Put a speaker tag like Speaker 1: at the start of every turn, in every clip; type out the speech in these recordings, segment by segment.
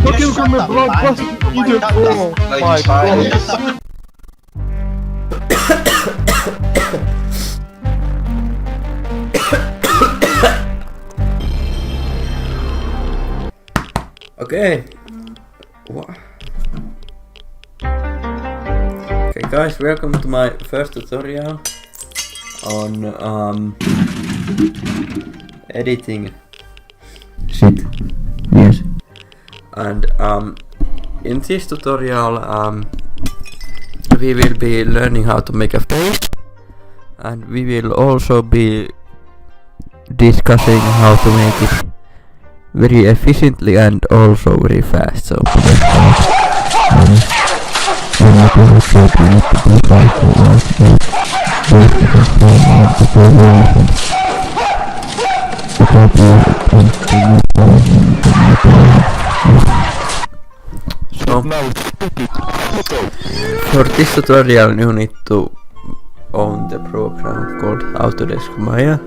Speaker 1: Fucking come and blood bust idiot. Oh my god.
Speaker 2: Okay. What? Okay guys, welcome to my first tutorial on editing shit. Yes. And in this tutorial we will be learning how to make a face, and we will also be discussing how to make it very efficiently and also very fast. So for this tutorial you need to own the program called Autodesk Maya.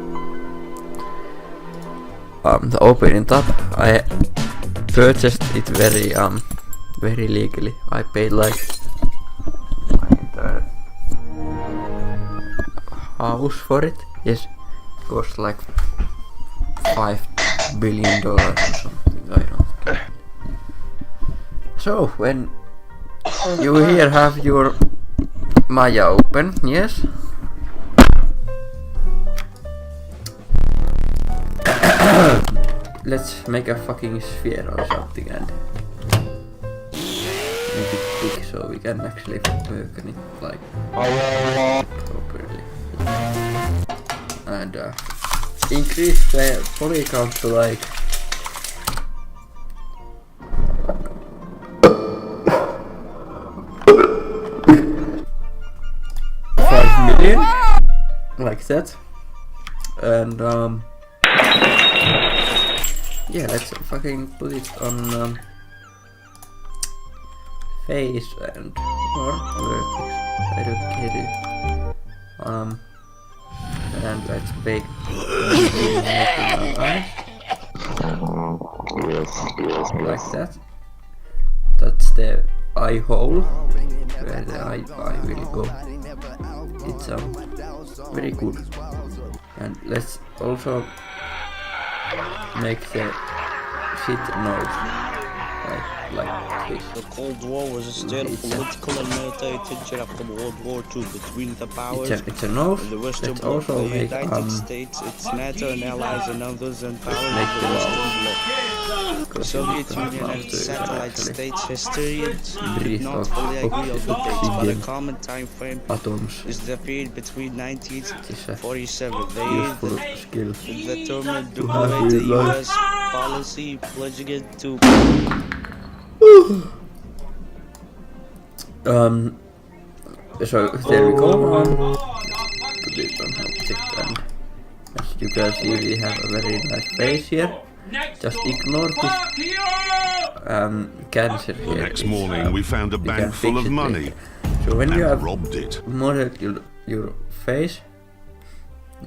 Speaker 2: To open it up, I purchased it very legally. I paid like my entire house for it. Yes, it cost like $5 billion or something. I don't care. So when you here have your Maya open, yes. Let's make a fucking sphere or something and make it big so we can actually work on it like properly. And increase the poly count to like 5 million, like that. And yeah, let's fucking put it on face and or vertex. I don't get it. And let's make eyes like that. That's the eye hole where the eye will go. It's very good. And let's also make the shit nose like this.
Speaker 3: The Cold War was a state of political and military tension after World War II between the powers.
Speaker 2: It's a nose.
Speaker 3: The Western
Speaker 2: Let's
Speaker 3: Bloc,
Speaker 2: also
Speaker 3: the
Speaker 2: make
Speaker 3: United States, its NATO and allies, and others, and powers of the Western Bloc. The Soviet Union and its satellite states historians did not fully agree on the dates, but a common time frame is the period between 1947. They used the term to equate the US policy pledging it to
Speaker 2: so there we go. Put it on object, and as you can see we have a very nice face here. Just ignore this cancer here.
Speaker 4: The next morning we found a bank full of money
Speaker 2: so when you have
Speaker 4: robbed it.
Speaker 2: modeled your face,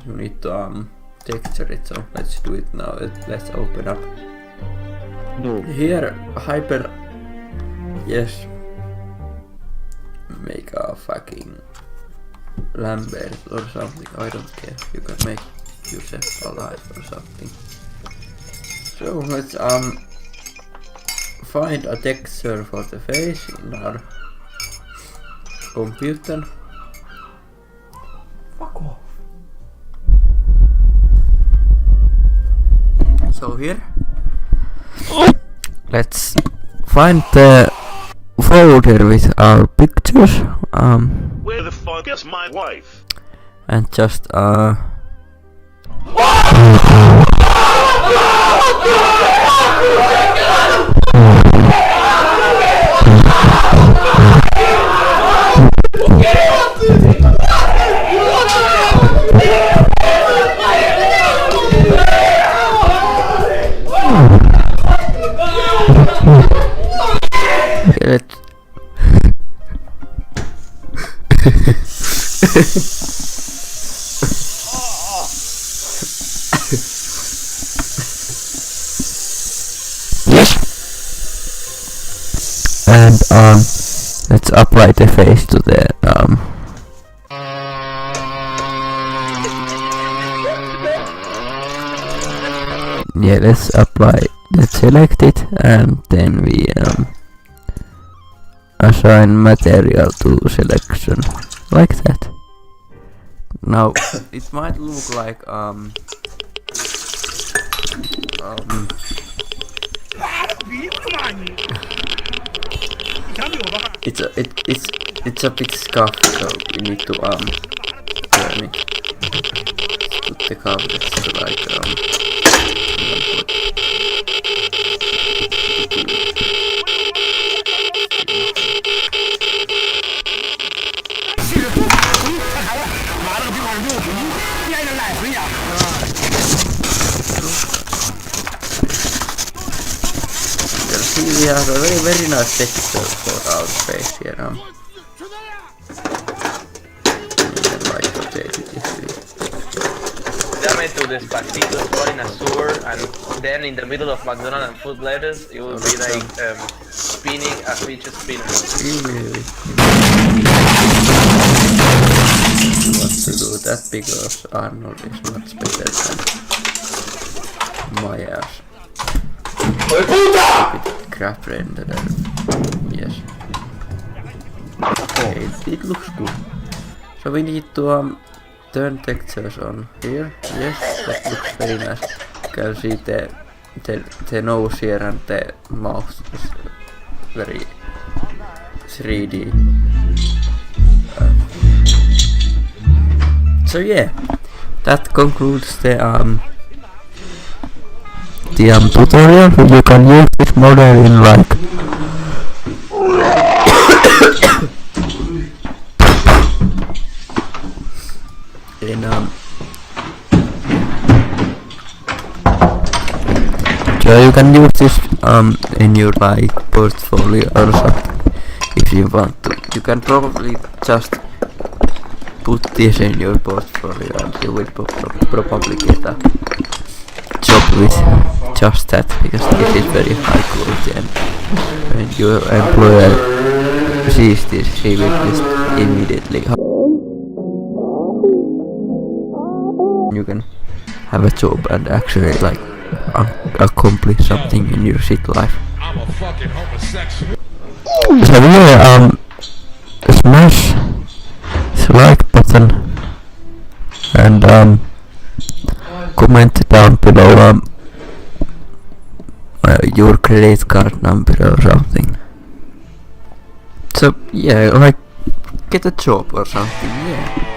Speaker 2: you need to texture it. So let's do it now. Let's open up.
Speaker 1: No.
Speaker 2: Here, hyper. Yes. Make a fucking Lambert or something. I don't care. You can make yourself alive or something. So let's find a texture for the face in our computer. Fuck off. So here, let's find the folder with our pictures.
Speaker 4: Where the fuck is my wife?
Speaker 2: And just let's and let's apply the face to the yeah, let's select it, and then we assign material to selection, like that. Now, it might look like it's a bit scuffed, so we need to turn it. Put the couplets to like we have a very nice texture for our face here. Like rotate it if we...
Speaker 5: Dame to Despacito, spot in a sewer, and then in the middle of McDonald's and food lettuce, you will be like spinning a fidget spinner.
Speaker 2: Really? What to do that because Arnold is much better than my ass. Crap renderer. Yes. Okay, it looks good. So we need to turn textures on here. Yes, that looks very nice. You can see the nose here and the mouth is very 3D. So yeah, that concludes the tutorial. You can use this model in like so you can use this in your like portfolio or something if you want to. You can probably just put this in your portfolio and you will probably get a job with just that, because this is very high quality, and when your employer sees this, he will just immediately you can have a job and actually like accomplish something in your shit life. I'm a fucking homosexual. So yeah, smash the like button and comment down below your credit card number or something. So yeah, like get a job or something, yeah.